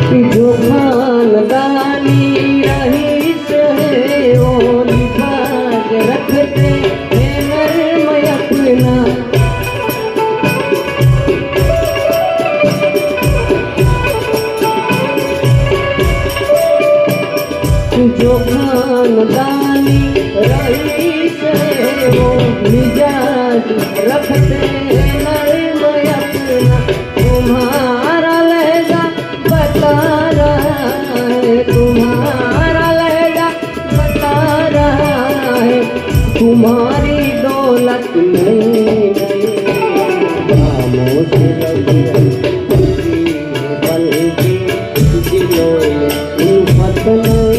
जो खानदानी रईस है वो लिबास रखते हैं नर्म अपना। जो खानदानी रईस है वो मिजाज रखते हैं नर्म अपना। तुम्हारा लहजा बता रहा है, तुम्हारा लहजा बता रहा है, तुम्हारी दौलत नहीं खामोश बल्कि दिलों में उल्फत नहीं।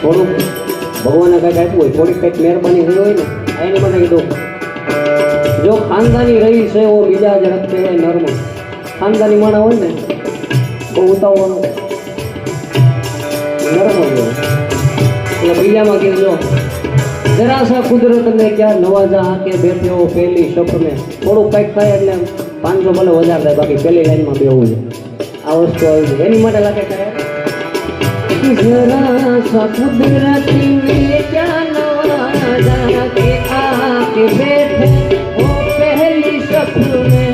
થોડુંક ભગવાને કંઈક આપ્યું હોય, થોડીક કંઈક મહેરબાની થઈ હોય ને એને મને કીધું જો ખાનદાની રહી છે એવો બીજા જ રખતે હોય નર્મ। ખાનદાની માણા હોય ને બહુ ઉતાવળો નરમ હોય એટલે બીજામાં કીધું जरा सा कुदरत ने क्या नवाजा आके बैठे हो पहली शप में। थोड़ું કંઈક થાય એટલે 500 ભલે વધારે થાય, બાકી પહેલી લાઈનમાં બેહવું છે। આ વસ્તુ આવી એની માટે લાગે કરે जरा सा कुदरत ने क्या नवाजा आके बैठे हो पहली शप में।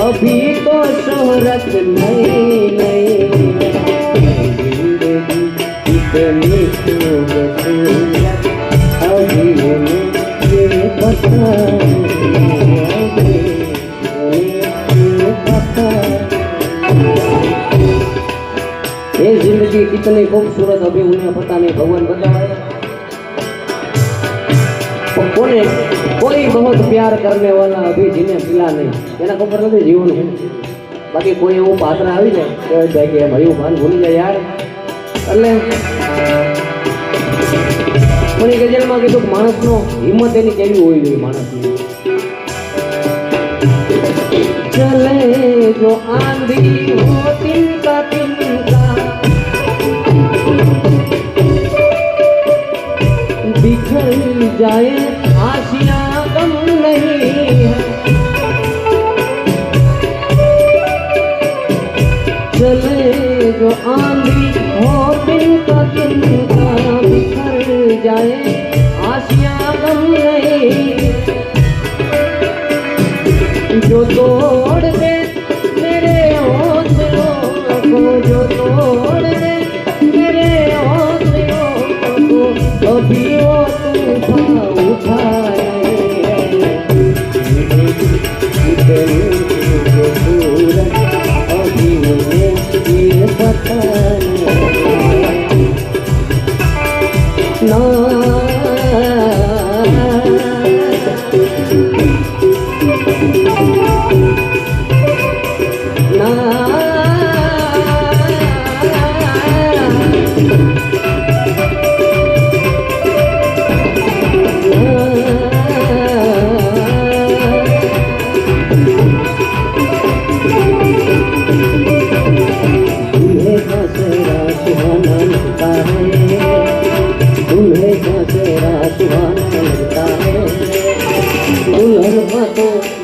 अभी तो शोहरत नहीं नहीं इतनी खूबसूरत अभी मुझे पता ये जिंदगी कितनी खूबसूरत अभी उन्हें पता नहीं। भगवान बताए कोने कोई बहुत प्यार करने वाला अभी जिन्हें मिला नहीं एना खबर नहीं जीवन है। बाकी कोई एवं पात्र આવી જાય કે ભાઈ ભાન ભૂલી જાય યાર એટલે પણ એ ગઝલમાં કીધું માણસનો હિંમત એની કેવી હોવી જોઈએ માણસની। चले जो आंधी हो तिनका तिनका बिखर जाए आशियां गम नहीं है। चले जो आंधी हो तिनका तिनका बिखर जाए आशियां गम नहीं। जो तोड़ दे मेरे हौसलों को, जो तोड़ दे मेरे हौसलों को, अभी वो तूफान उठाए। अभी उन्हें ये पता ना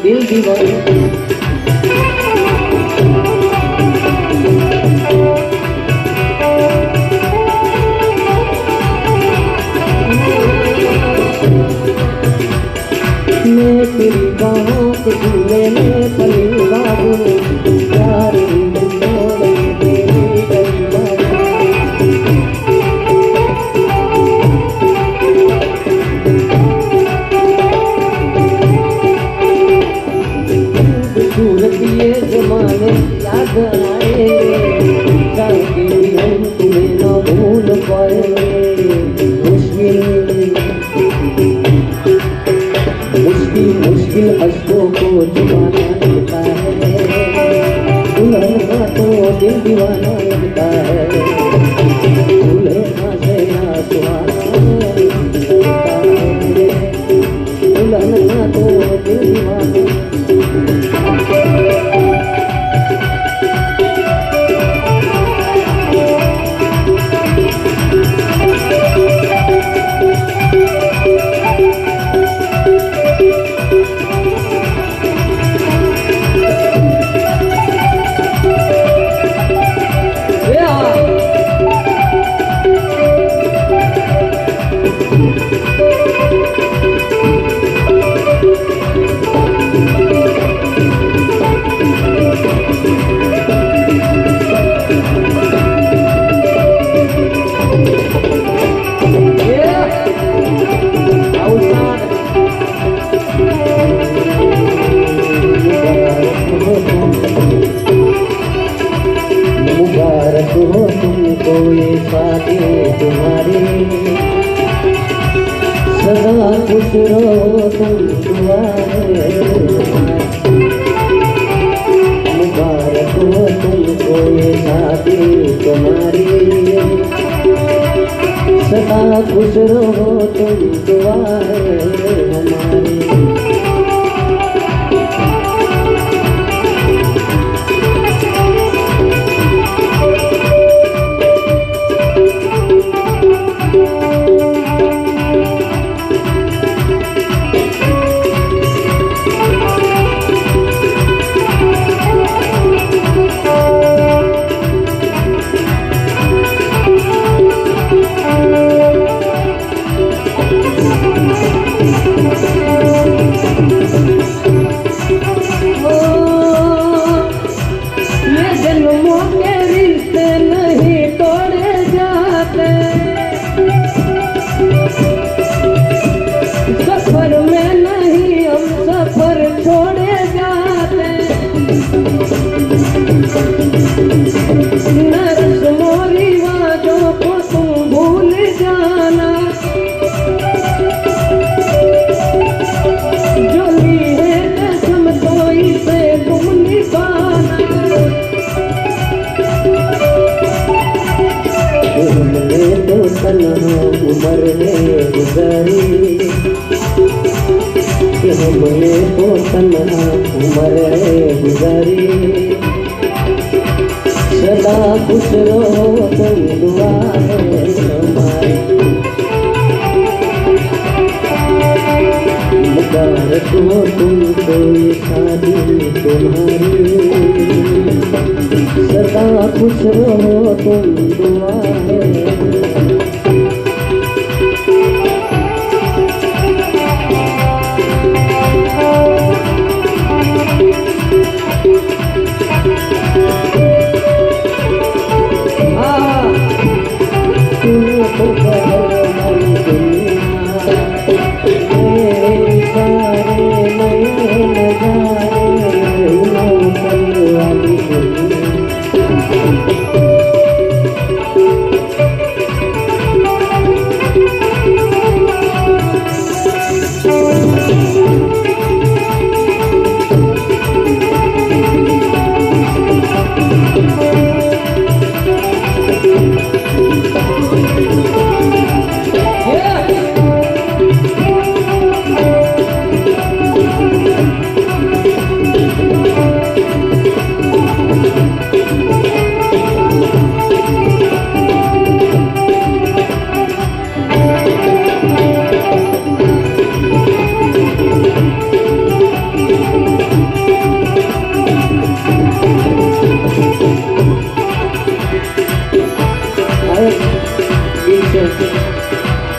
दिल दीवाना मैं तेरी बाहों के झूले में पली बाबू प्यार तेरी गई बाबू लगता है दुल्हन से आसमां लगता है दुल्हन का तो दिल दीवाना मुबारक हो तुमको ये शादी तुम्हारी सदा खुश रहो तुम दुआ मुबारक हो तुमको ये शादी तुम्हारी सदा खुश रहो तुम दुआ हमारी उम्र है गुजारी कि हमने तो तन्हा उम्र है गुजारी सदा खुश रहो तुम दुआ है हमारी मुबारक हो तुमको ये शादी तुम्हारी सदा खुश रहो तुम दुआ है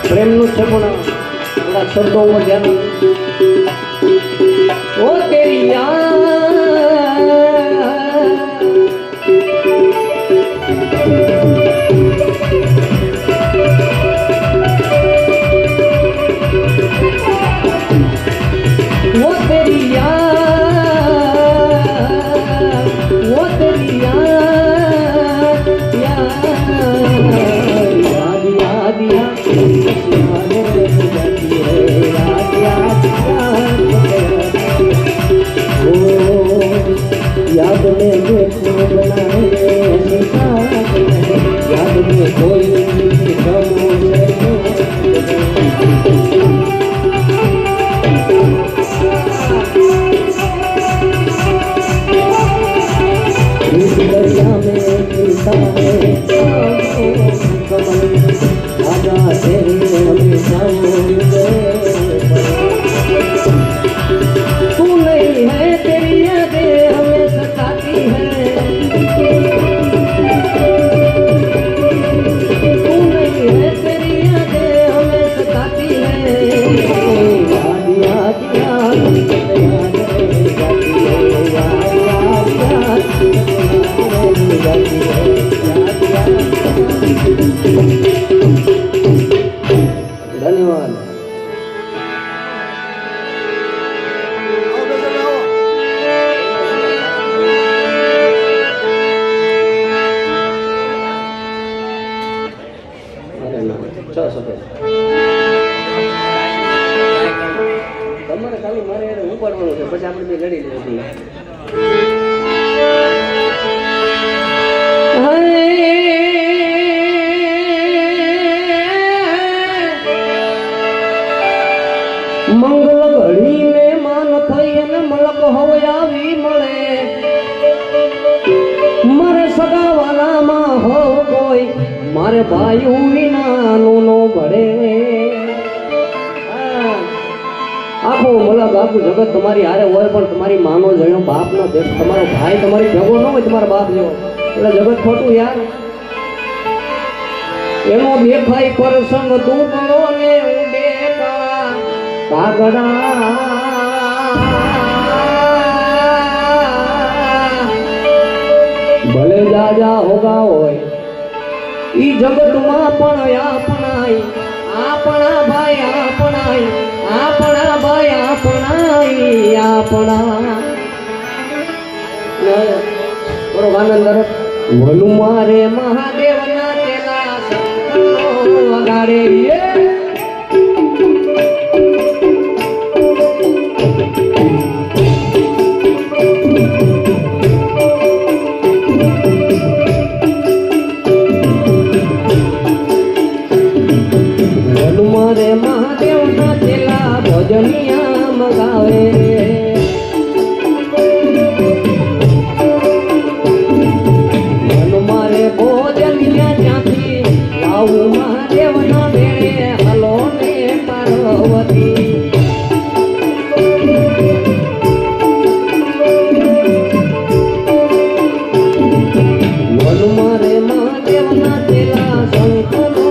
પ્રેમનું છે પણ થોડા શબ્દોમાં ધ્યાન ઓ તેરી वो तेरी याद કોઈ दरिया में गिरता है कमल राजा तेरे हमेशा तू नहीं है तेरी यादें हमें सताती है तू नहीं है तेरी यादें हमें सताती है याद याद याद याद जाती है याद याद याद धन्यवाद તમારે ખાલી મારે ઉપાડવાનું છે પછી આપણે બે લડી લઈએ મંગલ ઘડી ને માન થઈ અને મલક હવે આવી મળે મારે સગાવાલામાં હોવ કોઈ મારે ભાઈ વિનાનું નો ભળે આખું મલક આખું જગત તમારી હારે હોય પણ તમારી માનો જણ્યો બાપ નો દેશ તમારો ભાઈ તમારી ભેગો ન હોય તમારા બાપ જેવો એટલે જગત ખોટું યાર એનો દેખાય પરસંગ તું કરો ને ઉડે કાગડા ભલે જાજા હોગા હોય ઈ જગતમાં પણ આપણાય આપણા ભાઈ આપણાય આપણા ભાઈ આપણાય આપણા થોડો આનંદ વનુ મારે મહાદેવના તેલા વગાડે મારે મહાદેવ ના તેલા ભજનિયા મગાવે મારે ભોજનિયા ત્યાંથી લાવું મહાદેવ ના બેડે હલો ને પાર્વતી મારે મહાદેવ ના તેલા શંખનો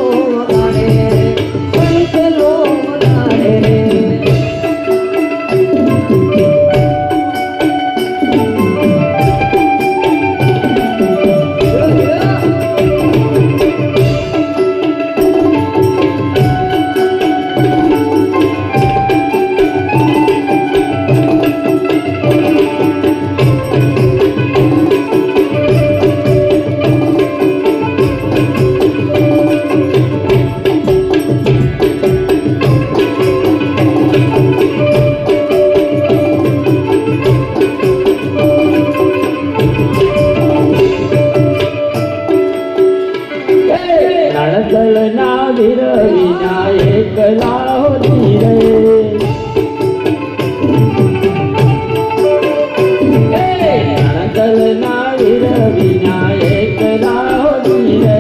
ના વીર વિનાયક લાહો ધીરે ના વીર વિનાયક લાહો ધીરે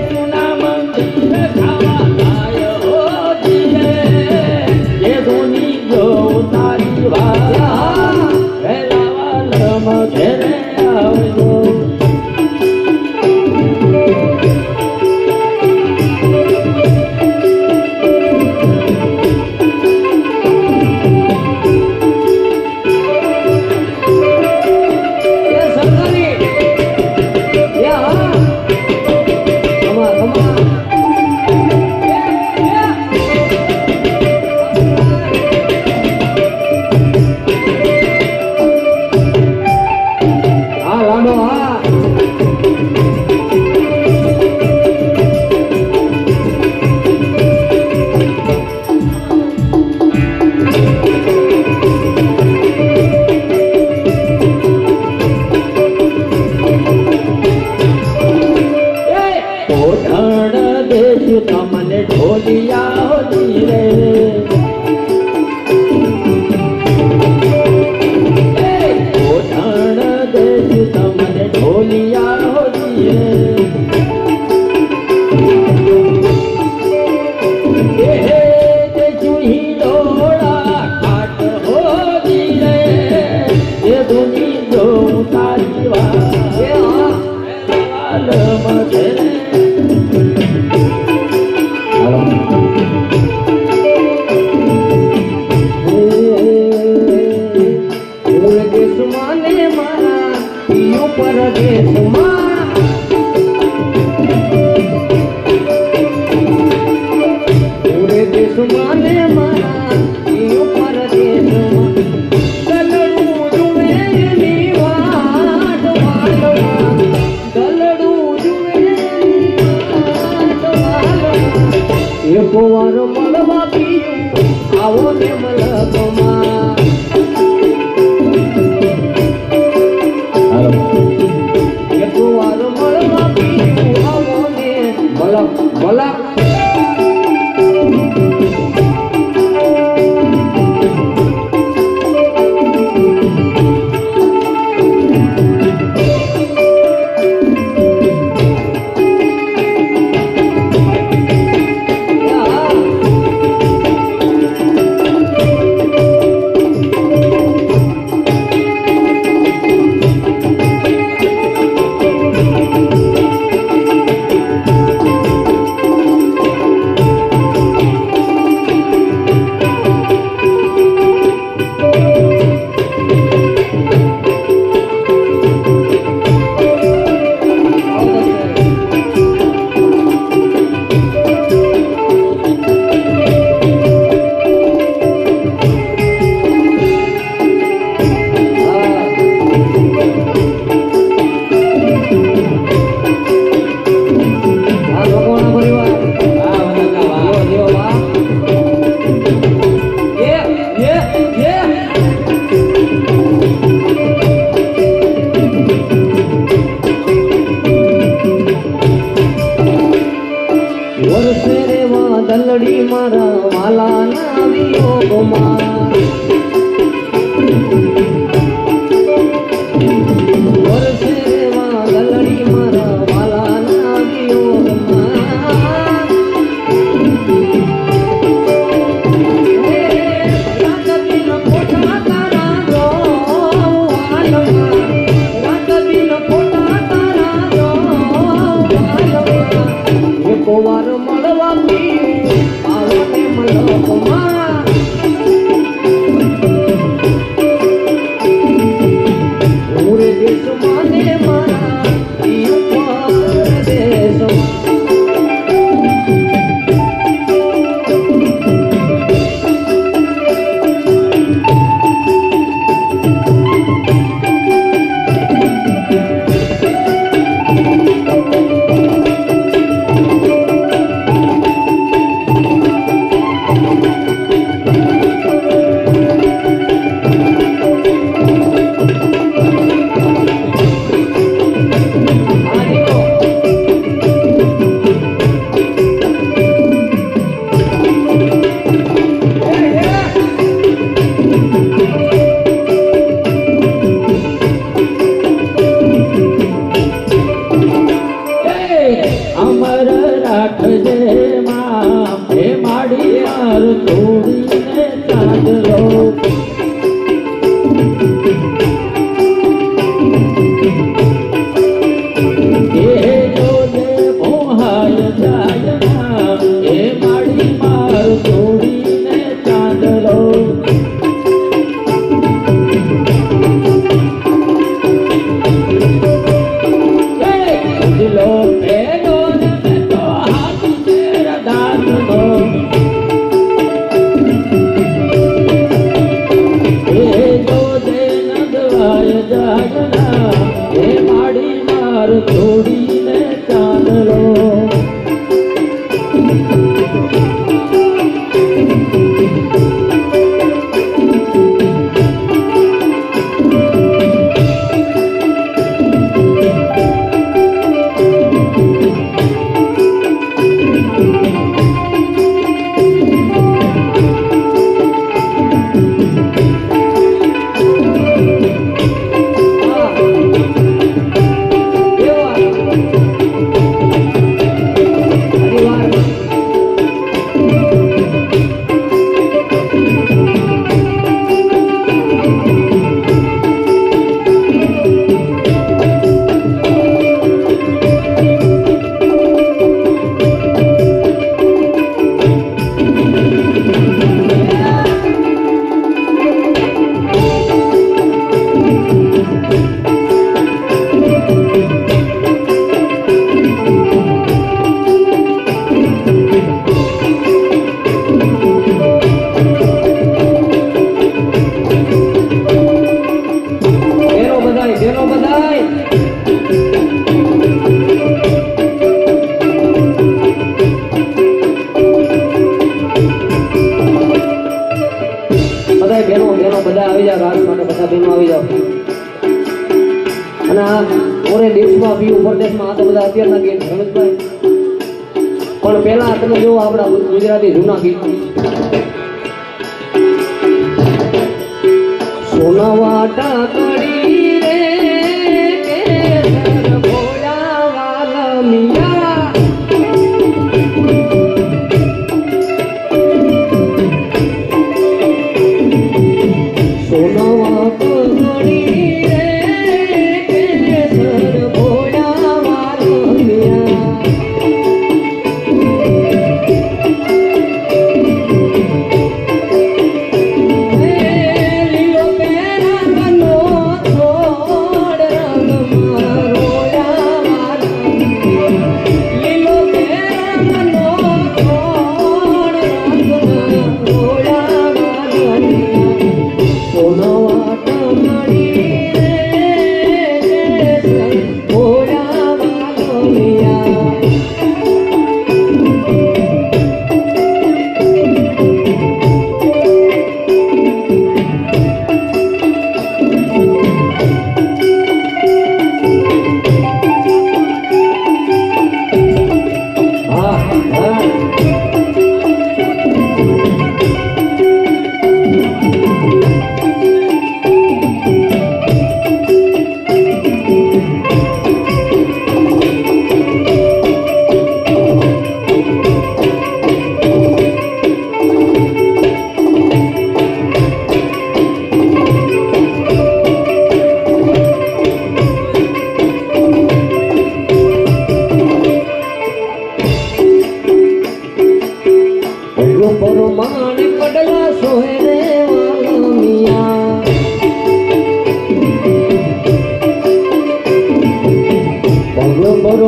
સુના મંદિર ખાવા હો ધીરે એ ધોની જો તારી વા ઘેરે આવજો જોઉં તારી વાત એ હા વાલમ ઘેરે દેશમાં ને મારા પિયો પરદેશમાં પૂરે દેશમાં ને મારા પિયો પરદેશમાં દલડું જુએ એની વાટ વાલમાં દલડું જુએ એની વાટ વાલમાં એક વાર મળવા પિયું આવો ને મલકમાં એક વાર મળવા પિયું આવો ને મલક વર્ષે રેવા દલડી મારા વાલાના વિયોગમાં વર્ષે રેવા દલડી મારા વાલાના વિયોગમાં રાત દિન ખોટા તારા જોઉં વાલમાં રાત દિન ખોટા તારા જોઉં વાલમાં એક વાર મળવા પિયું આવો ને મલકમાં પૂરે દેશમાં ને મારા પિયું પરદેશમાં અમર રાખજે માં હે માડી માર તોડીને ચાંદલો એ જોજે મોહાય જાય ના હે માડી માર તોડીને ચાંદલો ઉજલો પેલો ને બેઠો હાથ તેરા દાનનો એ જોજે નંદવાય જાગના એ માડી માર તોડીને ચાંદલો ભાઈ બેનો બધાય બહેનો બધા આવી જાવ રાસ માટે બધા બહેનો આવી જાવ અને આ ઓરે દેશમાં બી ઉપરદેશમાં આ તો બધા અત્યારના ગીત રમેશભાઈ પણ પહેલા તમે જો આપણા ગુજરાતી જૂના ગીત સોનાવાટા કડી રે કેસર ભોળા વાલા મિયા સોનાવાટા કડી રે કેસર ભોળા વાલા મિયા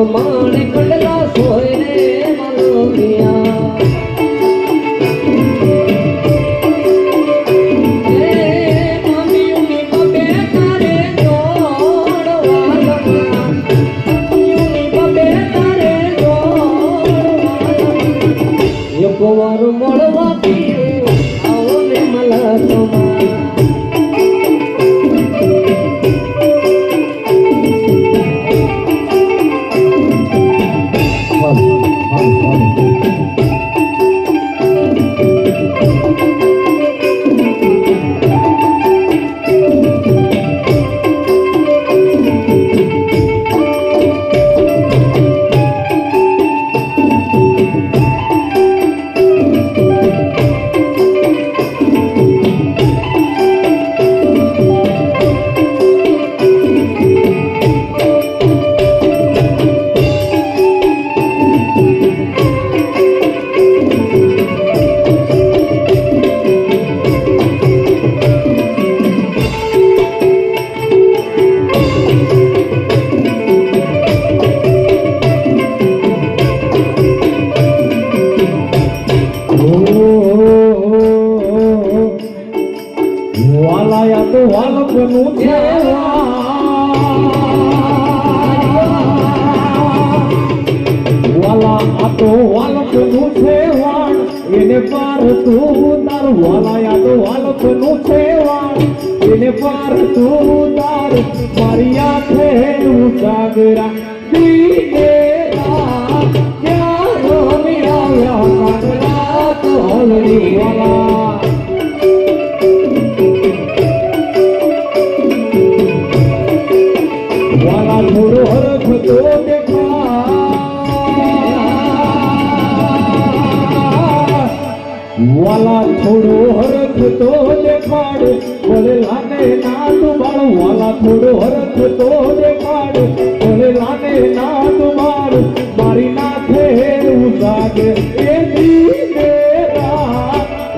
માણે કડલા સોય રે મલોમિયા હે મમ્મી બબે તારે જોડવાલા મમ્મી બબે તારે જોડવાલા એક વાર મળવા પીયો આવો ને મલા તમા એને પાર તું તાર વાલાયા તો વાલકનું છે વાળ એને પાર તું તાર મારી આંખે ઉજાગરા દીનેરા ક્યાં રમી આવ્યા કાગડા તો હલડી વાલા વાલા થોડો હરખ તો દેખા વાલા થોડો હરખ તો દેખાડ બોલે લાને ના તુમાર વાલા થોડો હરખ તો દેખાડ બોલે લાને ના તુમાર મારી નાખે ઉજાગ એ દીનેરા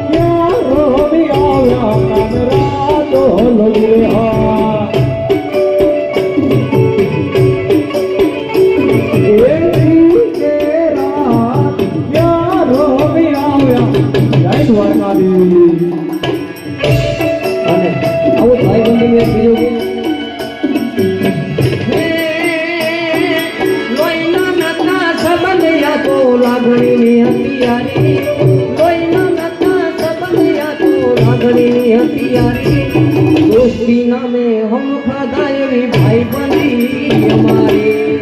ક્યાં રમી આવ્યા કાનરા તો લગે હા એ દીનેરા ક્યાં રમી આવ્યા દ્વારકાધીશ અને આવું ભાઈ બંધુ એક બીજું લાગણીની હથિયારી લોહીનો નતા સબંધિયા તો લાગણીની હથિયારી દોસ્તી નામે હમ ખાધા એવી ભાઈ બંધી અમારી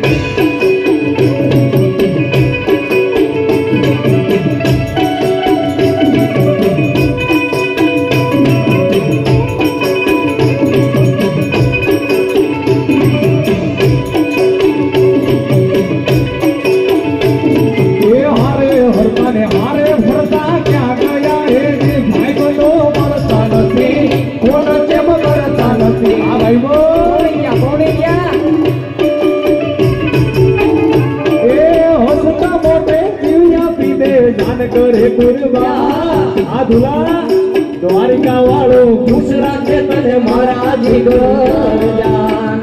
કરે કુરબા આ ધુલા દ્વારિકા વાળો ખુશ રાખે તને મારા જીગર જાન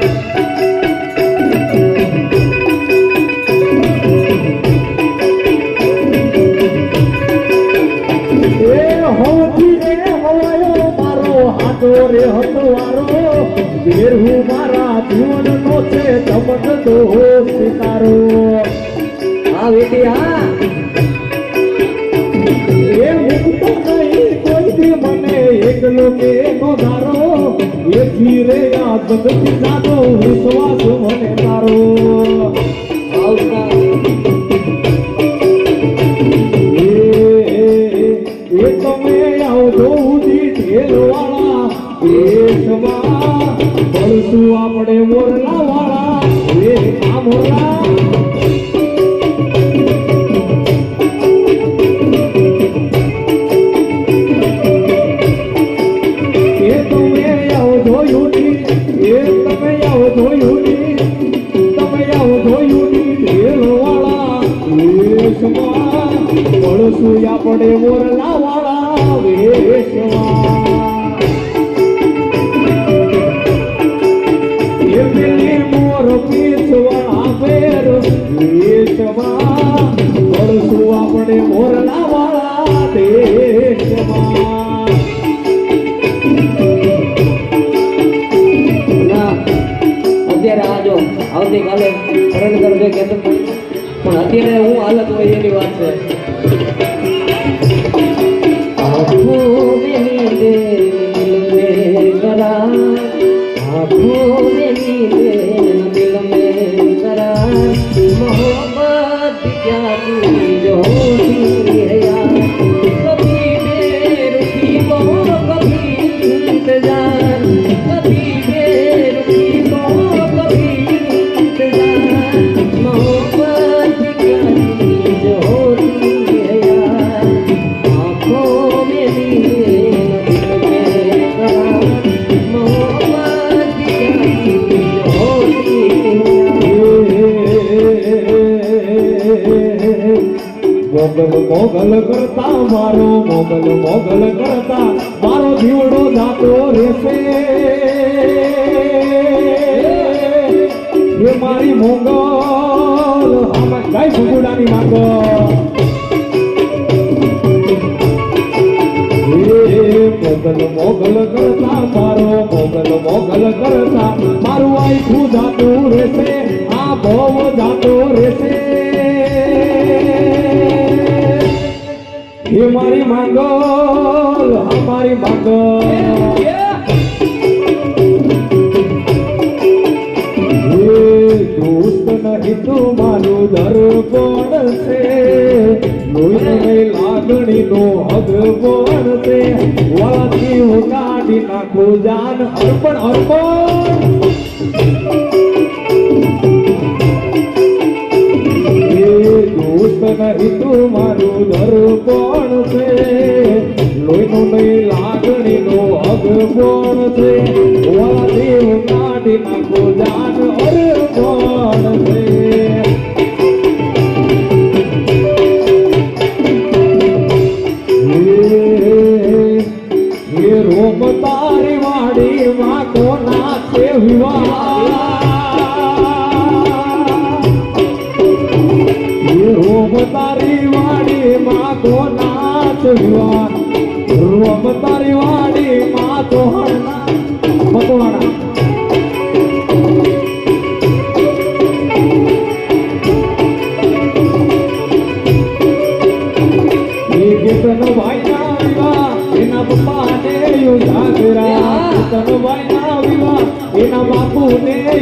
એ હોથી એ હવાયો મારો હાથો રે હતવારો વેર હું મારા જીવનનો છે ચમકતો સિતારો આ વિદ્યા એકલો કે એનો ધારો એથી રે આ જગત જાતો વિશ્વાસ મને તારો એ તમે આવજો ઉદી ઢેલવાળા દેશમાં પડશું આપણે મોરલા વાળા એ આ મોરલા પડશું આપણે મોરલા વાળા વેશમાં એ પેલી મોર પીછવાળા પેર વેશમાં પડશું આપણે મોરલા વાળા દેશમાં અત્યારે આજો આવતીકાલે હરણ કરજો કે પણ અત્યારે હું હાલત હોય એની વાત છે આંખો મેની દે દિલ મેં કરાર આંખો મેની દે દિલ મેં કરાર मोहब्बत क्या तू जो होती है यार कभी बेरुखी को कभी इंतजार कभी बेरुखी को कभी इंतजार मोहब्बत क्या चीज होती है यार आँखों में दिल में करार मोहब्बत क्या चीज होती है મોગલ કરતા મારો મોગલ કરતા મારો જીવડો જાતો રહેશે એ મારી મોગલ આમાં કઈ ભગુડાની માંગો મોગલ કરતા મારો મોગલ કરતા મારું આખું જાતું રહેશે આ ભવ જાતો રહેશે ये हमारी मांगल हमारी मांगल ये दोस्त नहीं तुम्हारो दर्पण से लोही लागणी नो अगपण से वाती उकाड़ी नाखो जान अर्पण अर्पण नहीं तुम्हारू दर्पण से लोहीनो नहीं लागणी नो अगपण से वाली उकाड़ी नाखो जान अर्पण से ये रोम तारी वाड़ी माँ को नाचे हुआ तारी वाड़ी माँ को नाच हुआ रूप तारी वाड़ी माँ तो हरना मतवाना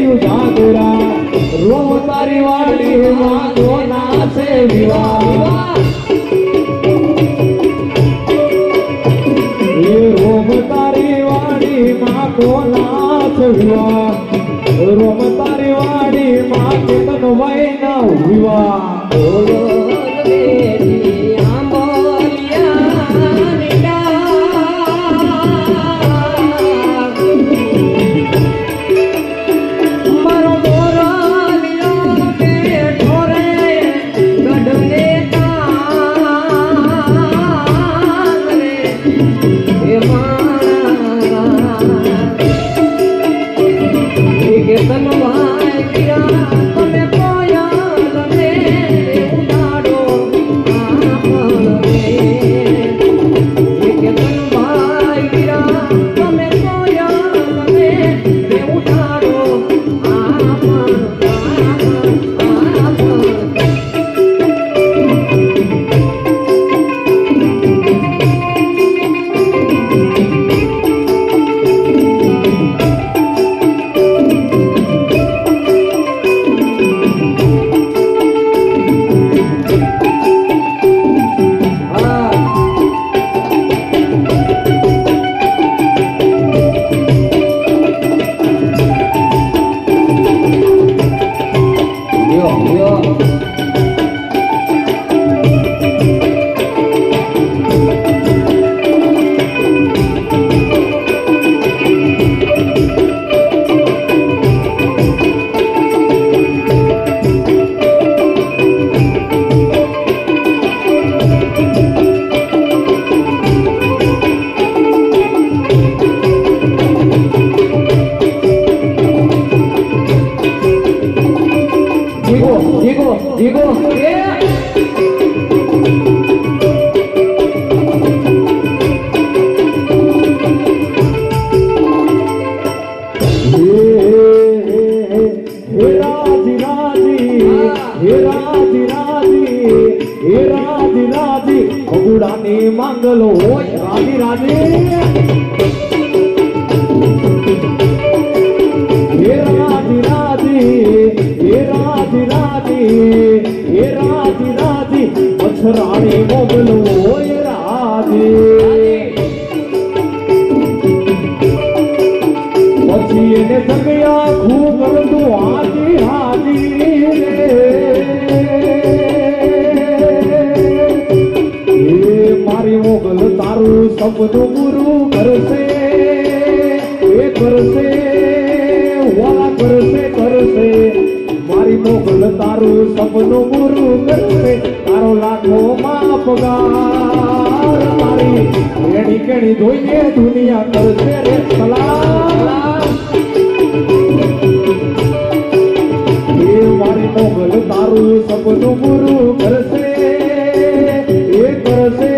યુ જાગરા રોમ તારી વાડી માં તો નાચે વિવાહ એ રોમ તારી વાડી માં તો નાચ વિવાહ રોમ તારી વાડી માં કેતન વૈના વિવાહ બોલો દેવી આંબોલિયાની ડાળ. મારો મોરલિયો બેઠો રે ગઢને તાન રે એ કેતન ભાઈ પિયા તમે કોયલ ને ઉડાડો આપણ રે. કેતન ભાઈ પિયા તમે કોયલ ને ઉડાડો આપણ. જીગો ભગુડાની માંગલો હોય રાજી રાજી હે રાજી રાજી મચ્છરાણી મોગલો હોય રાજી પછી એને જગ્યા ખૂબ કરતું હાજી હાજી રે મારી મોગલ તારું સપનું પૂરું કરશે એ કરશે વાલા કરશે મારી મોગલ તારું સપનું પૂરું કરશે તારો લાખો માં પગાર તારી રેડી કેણી જોઈને દુનિયા કરશે રે સલામ એ મારી મોગલ તારું સપનું પૂરું કરશે એ કરશે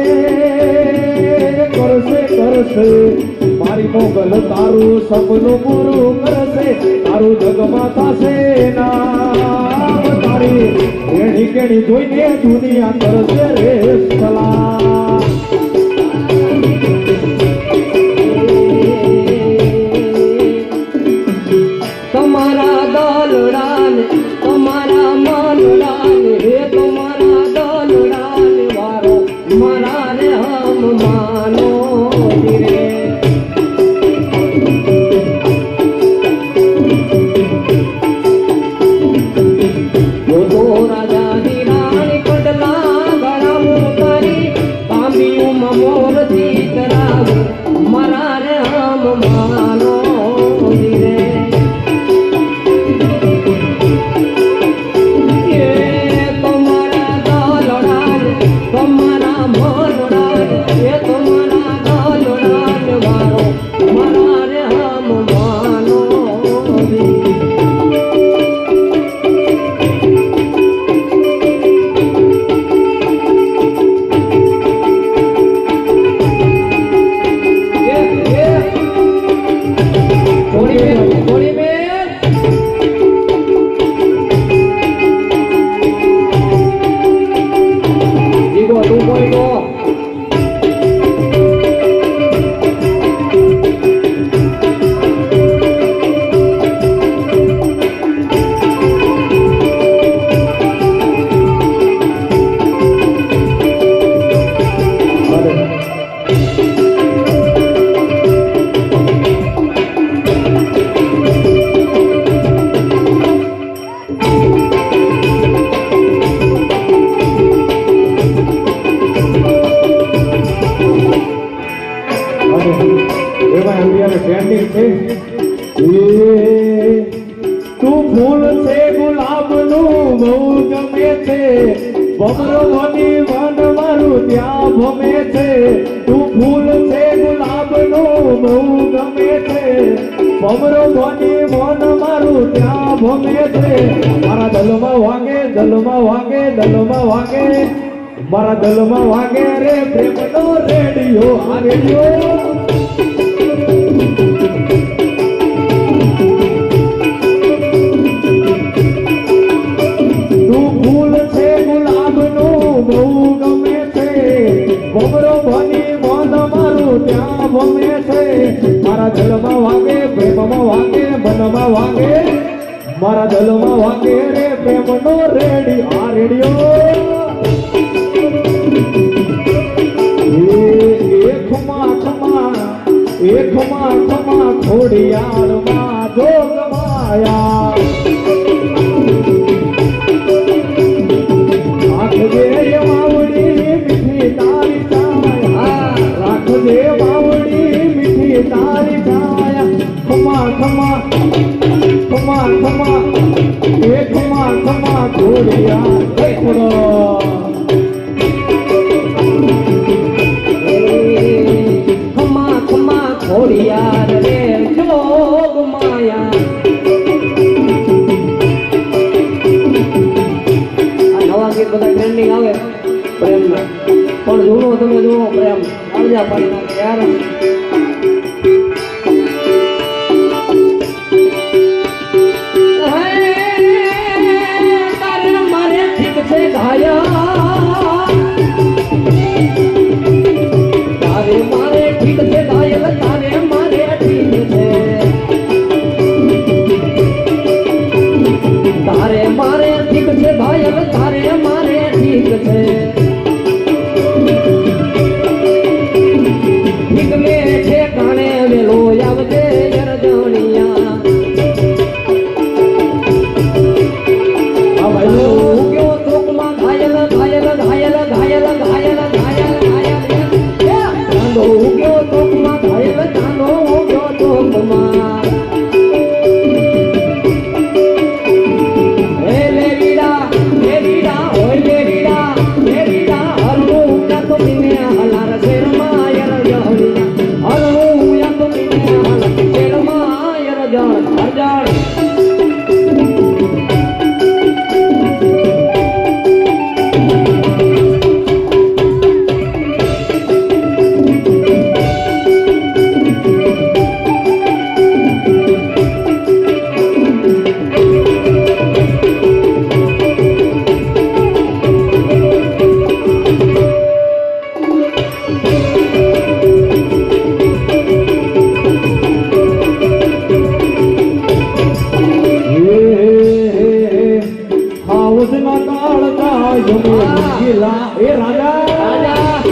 મારી મોગલ તારું સપનું પૂરું કરશે તારું જગમાં થશે નામ તારી રેડી કેણી જોઈને દુનિયા કરશે રે સલામ તમારા દલડાને તમારા મનડાને હે તમારા દલડાને વારો મારા રે હમ માનો રે. જો રાજા ની રાણી કડલા ગળા ઉતારી તાંબિયું મોર થી કરાવ મારા રે હમ માનો રે. ભમરો વની વન મારું ત્યાં ભમે છે તું ફૂલ છે ગુલાબનું બહુ ગમે છે ભમરો વની વન મારું ત્યાં ભમે છે મારા દલમાં વાગે દલમાં વાગે દલમાં વાગે મારા દલમાં વાગે રે પ્રેમનો રેડિયો આ રેડિયો મારા દલમાં વાગે પ્રેમમાં વાગે મનમાં વાગે મારા દલમાં વાગે રે પ્રેમનો રેડી આ રેડિયો ખમા ખમા ખોડિયારમાં જોગ માયા રાખજે વાવડી મીઠી તારી છાયા રાખજે વાવડી મીઠી તારી છાયા ખમા ખમા ખમા ખમા ખમા ઘોડિયા ખોડો ખમા ખમા ખોડિયાર રે જોગ માયા નવા ગીત બધા ટ્રેન્ડિંગ આવે પ્રેમના પણ જૂનો તમે જુઓ પ્રેમ કાળજા પાડી નાખે યાર તારે મારે ઠીક છે ઘાયા તારે મારે ઠીક છે ઘાયલ તારે મારે ઠીક છે તારે મારે ઠીક છે ઘાયલ તારે મારે ઠીક છે ઠીક મે ઠેકાણે વેલો આવજે યરજણિયા ઉગ્યો ચોકમાં ઘાયલ ઘાયલ ઘાયલ ઘાયલ ઘાયલ ઘાયલ ઘાયલ ચાંદો ઉગ્યો ચોકમાં ઘાયલ ચાંદો ઉગ્યો ચોકમાં હે લેવીડા હોય લેવીડા હરવું યા તો મીને હલાર શેરમાં યર જહણિયા હરવું યા તો મીને હલાર શેરમાં યર જણ હરજણ એ રાજા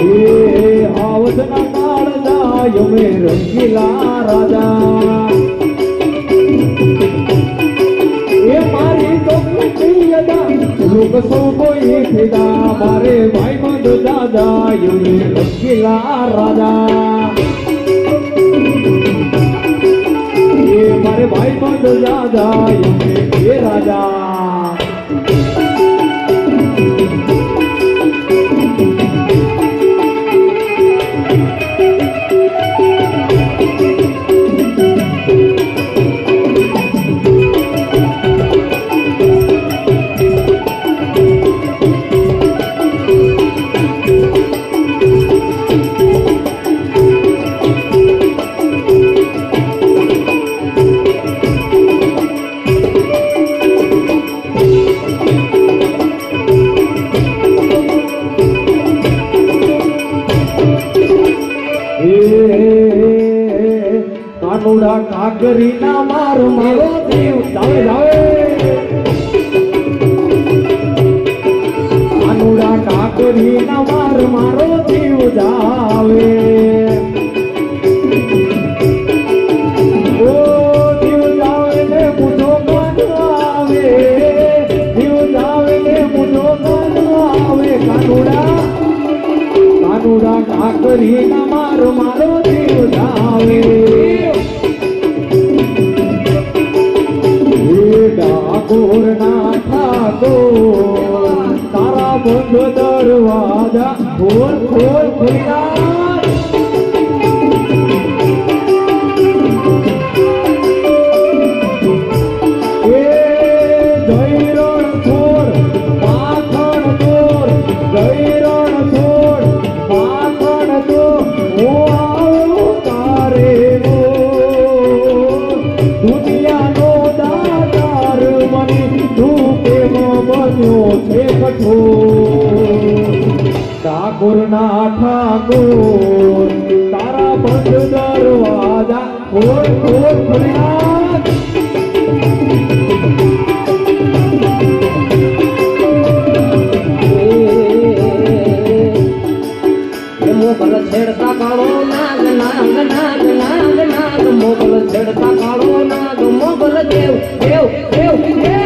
એ આવતના કાળ જાય મે રંગીલા રાજા એ મારી તો યદા લોક સૌ કોઈ ફિદા મારે ભાઈ બંધ દાદા મે રંગીલા રાજા એ મારે ભાઈ બંધ દાદા એ રાજા કાનુડા કાગરી ના મારો મારો દેવ જાવે જાવે કાનુડા કાગરી ના મારો દેવ જાવે ઓ દેવ જાવે ને મુજો કાનવાવે દેવ જાવે ને મુજો કાનવાવે કાનુડા કાગરી ના મારો દેવ જાવે ડાકોરના માંગુ તારા બંધ દરવાજા ખોલ ખોલ ખોલ્યા મોગલ છેડતા કાળો નાગ નાગ નાગ નાગ નાગ મોગલ છેડતા કાળો નાગ મોગલ દેવ દેવ દેવ દેવ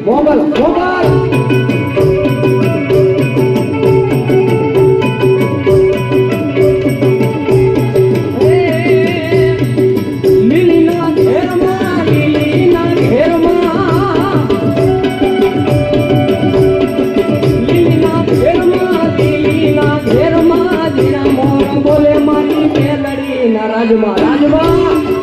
મોગલ મોગલ લીલીના ઘેરમાં લીલીના ઘેરમાં લીલીના ઘેરમાં લીલીના ઘેરમાં જીરા મોર બોલે મારી મેલડી ના રાજમાં રાજમાં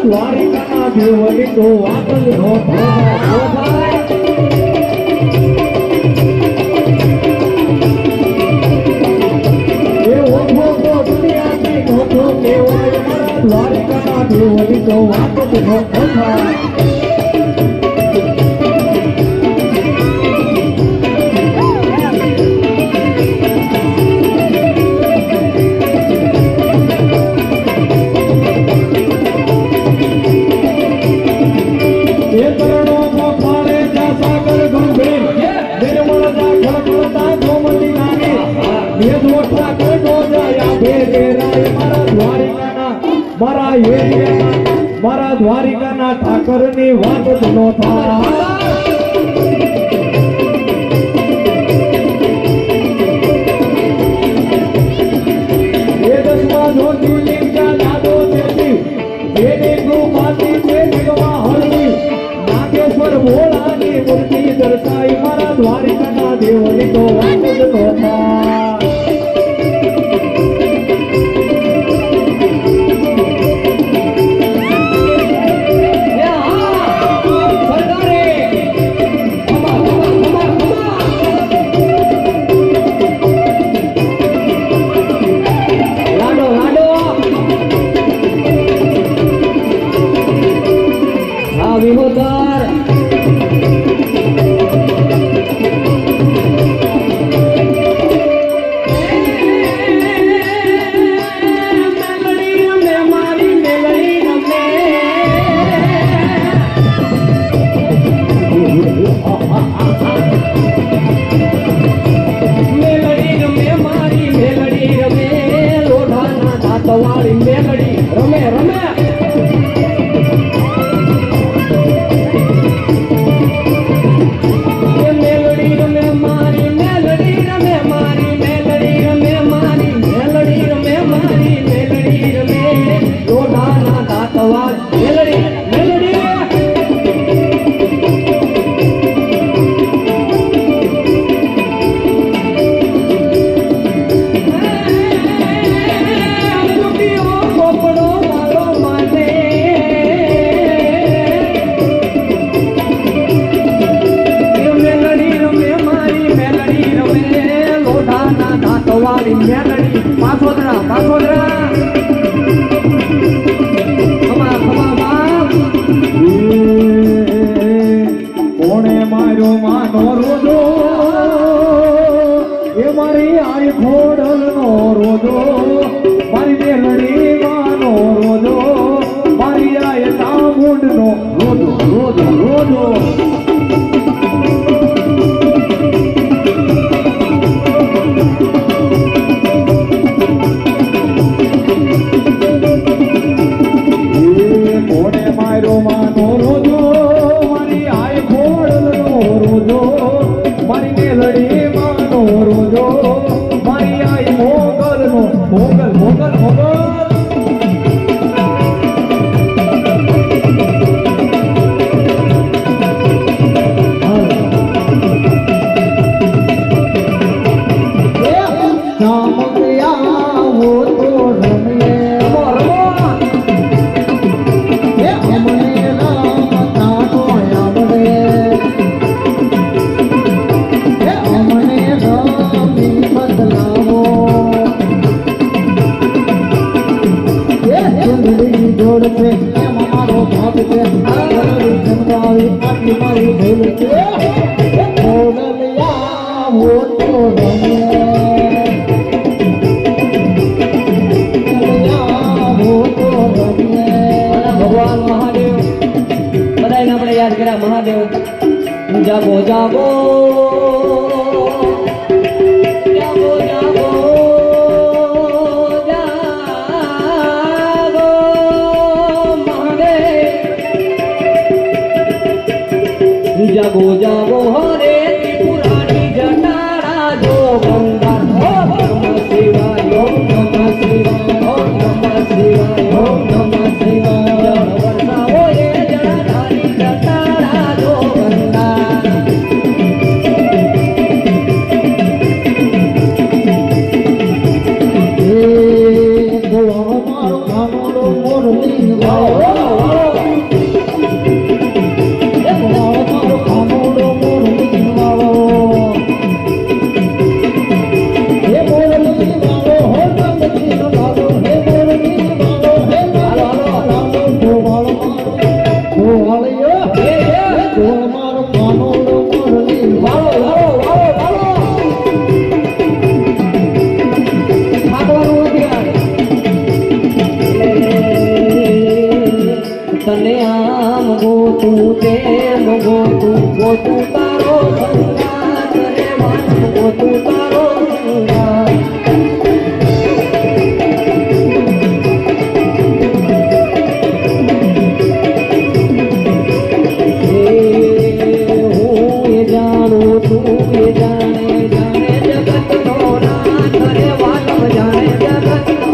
દ્વારિકાના દેવની તો વાત જ ન થાય એ ઓછો તો દુનિયાથી નોખો કહેવાય મારા દ્વારિકાના દેવની તો વાત જ ન થાય મારા એરિયાના મારા દ્વારિકાના ઠાકરની વાત જ ન થાય એ દસમા જ્યોતિર્લિંગ દાદો દેવી જેની કૃપાથી તે જગમાં હરવી નાગેશ્વર ભોળાની મૂર્તિ દર્શાઈ મારા દ્વારિકાના દેવની તો વાત જ ન થાય વિહોદર વાળી મેલડી રમે રમે વાળી મેલડી માનો રોજો મારી આય ખોડલનો રોજો મારી મેલડી માનો રોજો મારી આય મોગલનો મોગલ મોગલ મોગલ ભગવાન મહાદેવ બધાને આપણે યાદ કર્યા મહાદેવ જાગો જાગો જાગો જાગો જાગો મહાદેવ જાગો જાગો હરે ત્રિપુરારી જટારા જો ગંગા ઓમ નમઃ શિવાય ઓમ નમઃ શિવાય ઓમ નમઃ શિવાય ઓમ નમઃ શિવાય વરસાવો રે જટારી જટારા જો ગંગા તને આમ ગોતું તેમ ગોતું ગોતું તારો સંગાત રે વાન ગોતું તારો સંગાત હું એ જાણું તું એ જાણે જાણે જગતનો નાથ રે વાલમ જાણે જગતનો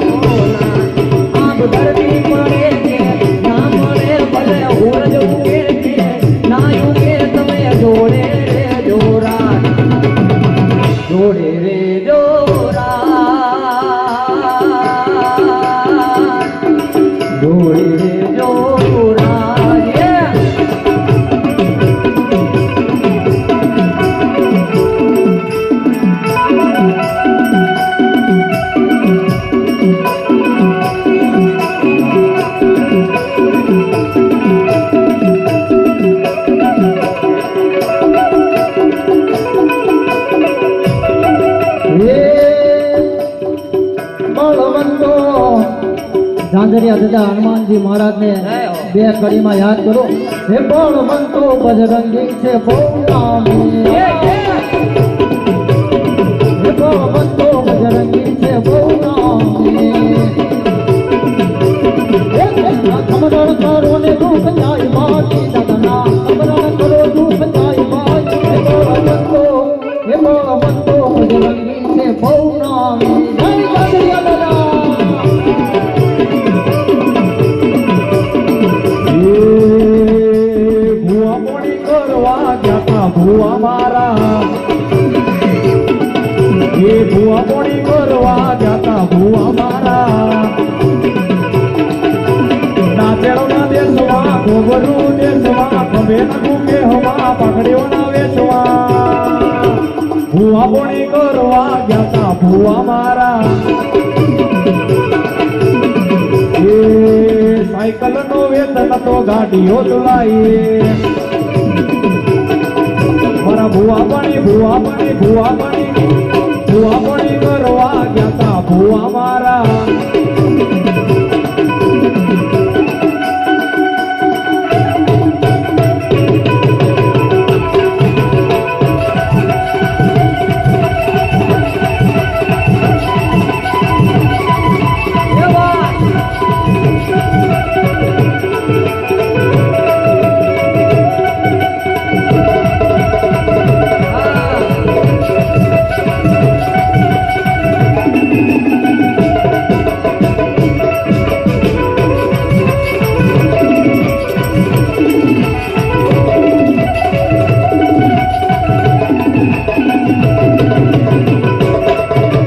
નાથ આપ ધરતી પડે કે ના મળે ભલે હોર ઉગે કે ના ઉગે તમે જોડે રે જોરા જોડે રે જોરા જોડે રે જોરા yeah! ઝાંઝરિયા દાદા હનુમાનજી મહારાજને બે કડીમાં યાદ કરો હે બળવંતો બજરંગી છે બહુ નામી હે બળવંતો બજરંગી છે બહુ નામી ખમરણ કરો ને તું પંજાઈ બાકી દાદા ખમરણ કરો તું પંજાઈ બાકી હે બળવંતો બજરંગી છે બહુ નામી જય ઝાંઝરિયા દાદા ભુવા મારા એ ભુવા પોણી કરવા જતા ભુવા મારા નાચેડોના દેશમાં ગોબરું દેશમાં ખભે નખું કે હવા પકડ્યોના વેચવા ભુવા પોણી કરવા જતા ભુવા મારા એ સાયકલ નો વેતન તો ગાડીઓ ચલાવીએ મારા ભુવા પાણી કરવા ગયા તા ભુવા મારા